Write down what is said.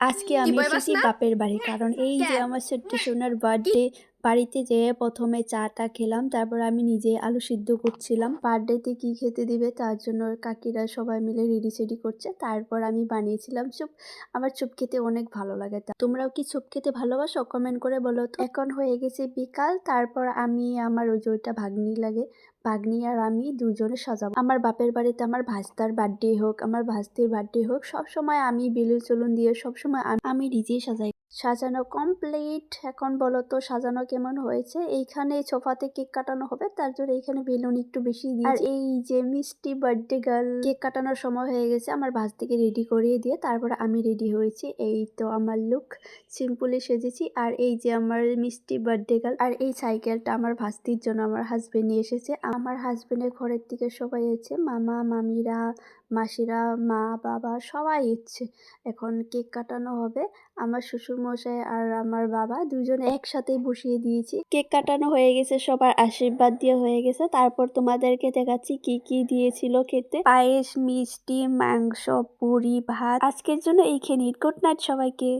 আজকে কি আমি বই বাস এসেছি না? বাপের বাড়ি, কারণ এই যে কেন? আমার ছোট্ট কি সোনার কি বার্থডে। বাড়িতে যেয়ে প্রথমে চাটা খেলাম, তারপর আমি নিজে আলু সিদ্ধ করছিলাম। বার্থডেতে কি খেতে দিবে তার জন্য কাকিরা সবাই মিলে রেডি সেডি করছে। তারপর আমি বানিয়েছিলাম স্যুপ। আমার স্যুপ খেতে অনেক ভালো লাগে। তোমরাও কি স্যুপ খেতে ভালোবাসো? কমেন্ট করে বলো তো। এখন হয়ে গেছে বিকাল, তারপর আমি আমার ওই যে ওইটা ভাগ্নি লাগে, ভাগ্নি আর আমি দুজনে সাজাবো। আমার বাপের বাড়িতে আমার ভাস্তার বার্থডে হোক, আমার ভাস্তির বার্থডে হোক, সবসময় আমি বেলুন চলুন দিয়ে সবসময় আমি নিজেই সাজাই। সাজানো কমপ্লিট। এখন বলো তো সাজানো কেমন হয়েছে? এইখানে সোফাতে কেক কাটানো হবে, তার জন্য এইখানে বেলুন একটু বেশি দিয়েছি। আর এই যে মিষ্টি বার্থডে গার্ল, কেক কাটানোর সময় হয়ে গেছে, আমার ভাস্তিকে রেডি করিয়ে দিয়ে তারপর আমি রেডি হয়েছি। এই তো আমার লুক, সিম্পলি সেজেছি। আর এই যে আমার মিষ্টি বার্থডে গার্ল। আর এই সাইকেলটা আমার ভাস্তির জন্য আমার হাজবেন্ড নিয়ে এসেছে। আমার হাজবেন্ডের ঘরের থেকে সবাই এসেছে, মামা মামিরা, মাসিরা, মা বাবা সবাই এসেছে। এখন কেক কাটানো হবে। আমার শ্বশুর মশাই আর আমার বাবা দুজনে একসাথেই বসিয়ে দিয়েছি। কেক কাটানো হয়ে গেছে, সবার আশীর্বাদ দিয়ে হয়ে গেছে। তারপর তোমাদেরকে দেখাচ্ছি কি কি দিয়েছিল খেতে। পায়েস, মিষ্টি, মাংস, পুরি, ভাত। আজকের জন্য এইখানেই। গুড নাইট সবাইকে।